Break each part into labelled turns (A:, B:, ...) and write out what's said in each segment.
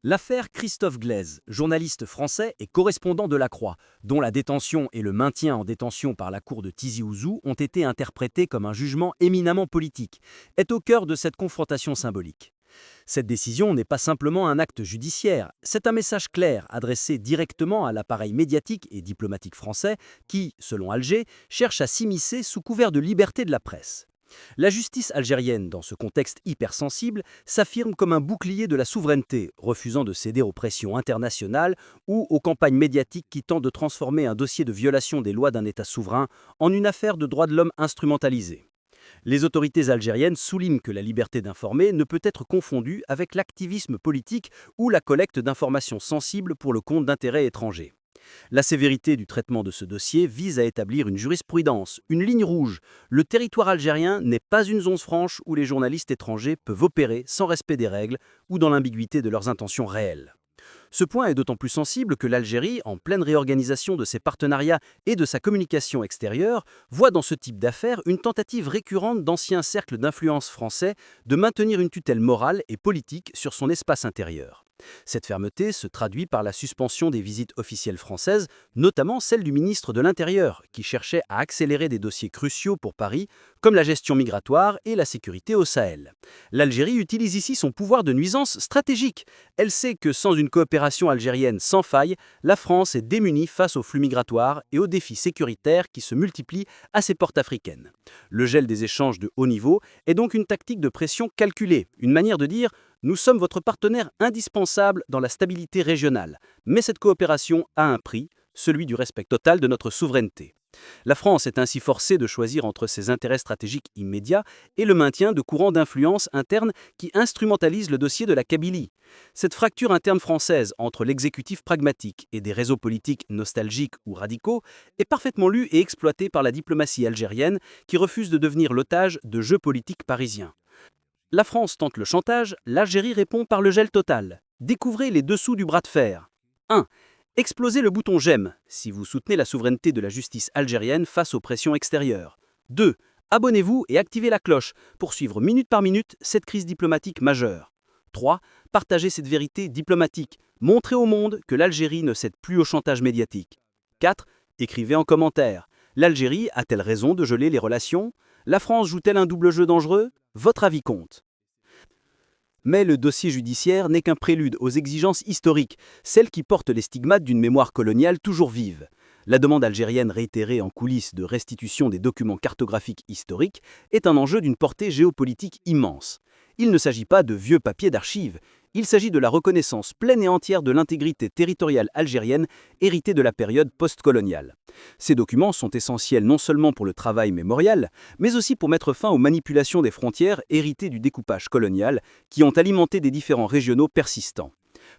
A: L'affaire Christophe Glaise, journaliste français et correspondant de La Croix, dont la détention et le maintien en détention par la cour de Tizi Ouzou ont été interprétés comme un jugement éminemment politique, est au cœur de cette confrontation symbolique. Cette décision n'est pas simplement un acte judiciaire, c'est un message clair adressé directement à l'appareil médiatique et diplomatique français qui, selon Alger, cherche à s'immiscer sous couvert de liberté de la presse. La justice algérienne, dans ce contexte hypersensible, s'affirme comme un bouclier de la souveraineté, refusant de céder aux pressions internationales ou aux campagnes médiatiques qui tentent de transformer un dossier de violation des lois d'un État souverain en une affaire de droits de l'homme instrumentalisée. Les autorités algériennes soulignent que la liberté d'informer ne peut être confondue avec l'activisme politique ou la collecte d'informations sensibles pour le compte d'intérêts étrangers. La sévérité du traitement de ce dossier vise à établir une jurisprudence, une ligne rouge. Le territoire algérien n'est pas une zone franche où les journalistes étrangers peuvent opérer sans respect des règles ou dans l'ambiguïté de leurs intentions réelles. Ce point est d'autant plus sensible que l'Algérie, en pleine réorganisation de ses partenariats et de sa communication extérieure, voit dans ce type d'affaires une tentative récurrente d'anciens cercles d'influence français de maintenir une tutelle morale et politique sur son espace intérieur. Cette fermeté se traduit par la suspension des visites officielles françaises, notamment celle du ministre de l'Intérieur, qui cherchait à accélérer des dossiers cruciaux pour Paris, comme la gestion migratoire et la sécurité au Sahel. L'Algérie utilise ici son pouvoir de nuisance stratégique. Elle sait que sans une coopération algérienne sans faille, la France est démunie face aux flux migratoires et aux défis sécuritaires qui se multiplient à ses portes africaines. Le gel des échanges de haut niveau est donc une tactique de pression calculée, une manière de dire « Nous sommes votre partenaire indispensable dans la stabilité régionale, mais cette coopération a un prix, celui du respect total de notre souveraineté. » La France est ainsi forcée de choisir entre ses intérêts stratégiques immédiats et le maintien de courants d'influence interne qui instrumentalisent le dossier de la Kabylie. Cette fracture interne française entre l'exécutif pragmatique et des réseaux politiques nostalgiques ou radicaux est parfaitement lue et exploitée par la diplomatie algérienne qui refuse de devenir l'otage de jeux politiques parisiens. La France tente le chantage, l'Algérie répond par le gel total. Découvrez les dessous du bras de fer. 1. Explosez le bouton j'aime si vous soutenez la souveraineté de la justice algérienne face aux pressions extérieures. 2. Abonnez-vous et activez la cloche pour suivre minute par minute cette crise diplomatique majeure. 3. Partagez cette vérité diplomatique. Montrez au monde que l'Algérie ne cède plus au chantage médiatique. 4. Écrivez en commentaire. L'Algérie a-t-elle raison de geler les relations ? La France joue-t-elle un double jeu dangereux ? Votre avis compte. Mais le dossier judiciaire n'est qu'un prélude aux exigences historiques, celles qui portent les stigmates d'une mémoire coloniale toujours vive. La demande algérienne réitérée en coulisses de restitution des documents cartographiques historiques est un enjeu d'une portée géopolitique immense. Il ne s'agit pas de vieux papiers d'archives, il s'agit de la reconnaissance pleine et entière de l'intégrité territoriale algérienne héritée de la période postcoloniale. Ces documents sont essentiels non seulement pour le travail mémorial, mais aussi pour mettre fin aux manipulations des frontières héritées du découpage colonial qui ont alimenté des différends régionaux persistants.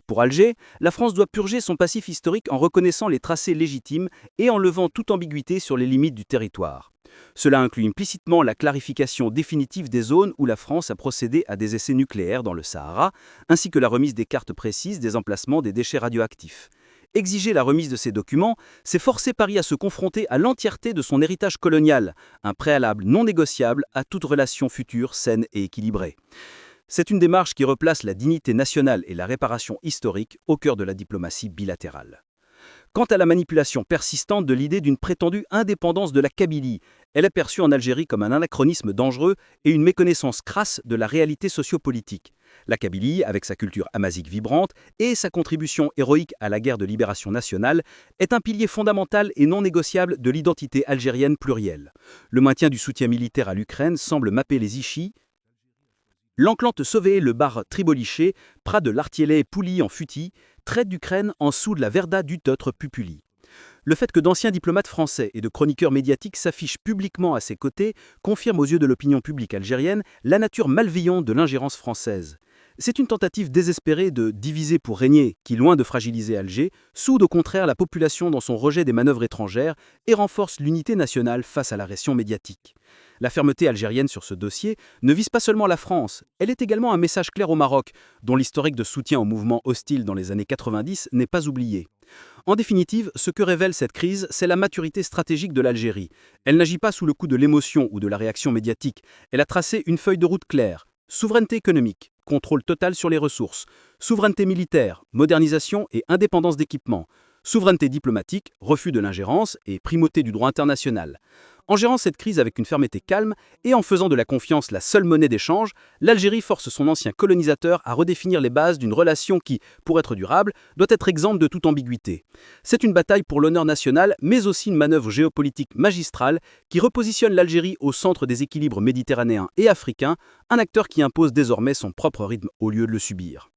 A: Pour Alger, la France doit purger son passif historique en reconnaissant les tracés légitimes et en levant toute ambiguïté sur les limites du territoire. Cela inclut implicitement la clarification définitive des zones où la France a procédé à des essais nucléaires dans le Sahara, ainsi que la remise des cartes précises des emplacements des déchets radioactifs. Exiger la remise de ces documents, c'est forcer Paris à se confronter à l'entièreté de son héritage colonial, un préalable non négociable à toute relation future saine et équilibrée. C'est une démarche qui replace la dignité nationale et la réparation historique au cœur de la diplomatie bilatérale. Quant à la manipulation persistante de l'idée d'une prétendue indépendance de la Kabylie, elle est perçue en Algérie comme un anachronisme dangereux et une méconnaissance crasse de la réalité sociopolitique. La Kabylie, avec sa culture amazique vibrante et sa contribution héroïque à la guerre de libération nationale, est un pilier fondamental et non négociable de l'identité algérienne plurielle. Le maintien du soutien militaire à l'Ukraine semble mapper les Ichis, l'enclante Sauvé, le bar Triboliché, Prat de l'Artielé, Pouli en Futi, traite d'Ukraine en dessous de la Verda du Teutre Pupuli. Le fait que d'anciens diplomates français et de chroniqueurs médiatiques s'affichent publiquement à ses côtés confirme aux yeux de l'opinion publique algérienne la nature malveillante de l'ingérence française. C'est une tentative désespérée de diviser pour régner qui, loin de fragiliser Alger, soude au contraire la population dans son rejet des manœuvres étrangères et renforce l'unité nationale face à l'agression médiatique. La fermeté algérienne sur ce dossier ne vise pas seulement la France, elle est également un message clair au Maroc, dont l'historique de soutien au mouvement hostile dans les années 90 n'est pas oublié. En définitive, ce que révèle cette crise, c'est la maturité stratégique de l'Algérie. Elle n'agit pas sous le coup de l'émotion ou de la réaction médiatique, elle a tracé une feuille de route claire. Souveraineté économique, contrôle total sur les ressources. Souveraineté militaire, modernisation et indépendance d'équipement. Souveraineté diplomatique, refus de l'ingérence et primauté du droit international. En gérant cette crise avec une fermeté calme et en faisant de la confiance la seule monnaie d'échange, l'Algérie force son ancien colonisateur à redéfinir les bases d'une relation qui, pour être durable, doit être exempte de toute ambiguïté. C'est une bataille pour l'honneur national, mais aussi une manœuvre géopolitique magistrale qui repositionne l'Algérie au centre des équilibres méditerranéens et africains, un acteur qui impose désormais son propre rythme au lieu de le subir.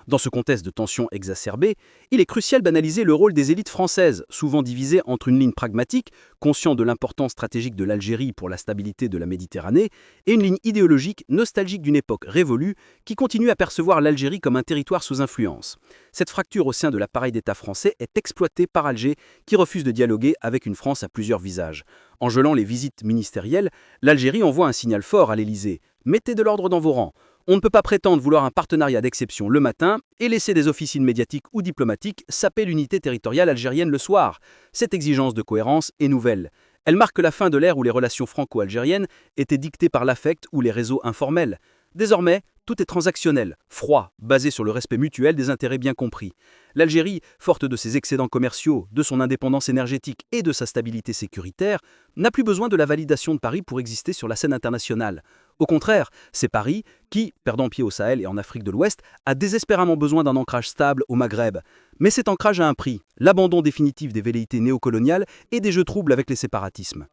A: Dans ce contexte de tensions exacerbées, il est crucial d'analyser le rôle des élites françaises, souvent divisées entre une ligne pragmatique, consciente de l'importance stratégique de l'Algérie pour la stabilité de la Méditerranée, et une ligne idéologique, nostalgique d'une époque révolue, qui continue à percevoir l'Algérie comme un territoire sous influence. Cette fracture au sein de l'appareil d'État français est exploitée par Alger, qui refuse de dialoguer avec une France à plusieurs visages. En gelant les visites ministérielles, l'Algérie envoie un signal fort à l'Élysée. Mettez de l'ordre dans vos rangs. On ne peut pas prétendre vouloir un partenariat d'exception le matin et laisser des officines médiatiques ou diplomatiques saper l'unité territoriale algérienne le soir. Cette exigence de cohérence est nouvelle. Elle marque la fin de l'ère où les relations franco-algériennes étaient dictées par l'affect ou les réseaux informels. Désormais, tout est transactionnel, froid, basé sur le respect mutuel des intérêts bien compris. L'Algérie, forte de ses excédents commerciaux, de son indépendance énergétique et de sa stabilité sécuritaire, n'a plus besoin de la validation de Paris pour exister sur la scène internationale. Au contraire, c'est Paris qui, perdant pied au Sahel et en Afrique de l'Ouest, a désespérément besoin d'un ancrage stable au Maghreb. Mais cet ancrage a un prix, l'abandon définitif des velléités néocoloniales et des jeux troubles avec les séparatismes.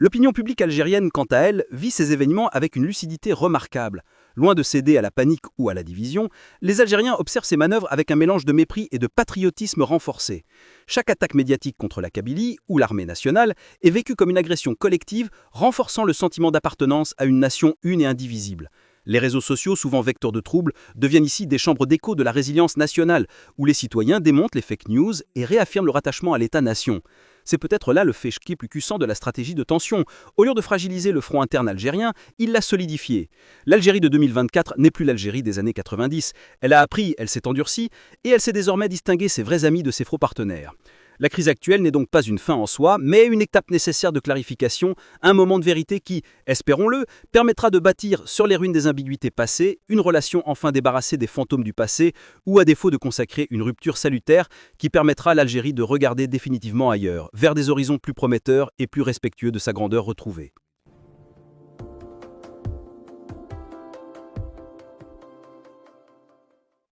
A: L'opinion publique algérienne, quant à elle, vit ces événements avec une lucidité remarquable. Loin de céder à la panique ou à la division, les Algériens observent ces manœuvres avec un mélange de mépris et de patriotisme renforcé. Chaque attaque médiatique contre la Kabylie ou l'armée nationale est vécue comme une agression collective, renforçant le sentiment d'appartenance à une nation une et indivisible. Les réseaux sociaux, souvent vecteurs de troubles, deviennent ici des chambres d'écho de la résilience nationale, où les citoyens démontent les fake news et réaffirment leur attachement à l'État-nation. C'est peut-être là le fait plus cuissant de la stratégie de tension. Au lieu de fragiliser le front interne algérien, il l'a solidifié. L'Algérie de 2024 n'est plus l'Algérie des années 90. Elle a appris, elle s'est endurcie, et elle sait désormais distinguer ses vrais amis de ses faux partenaires. La crise actuelle n'est donc pas une fin en soi, mais une étape nécessaire de clarification, un moment de vérité qui, espérons-le, permettra de bâtir sur les ruines des ambiguïtés passées une relation enfin débarrassée des fantômes du passé, ou à défaut de consacrer une rupture salutaire qui permettra à l'Algérie de regarder définitivement ailleurs, vers des horizons plus prometteurs et plus respectueux de sa grandeur retrouvée.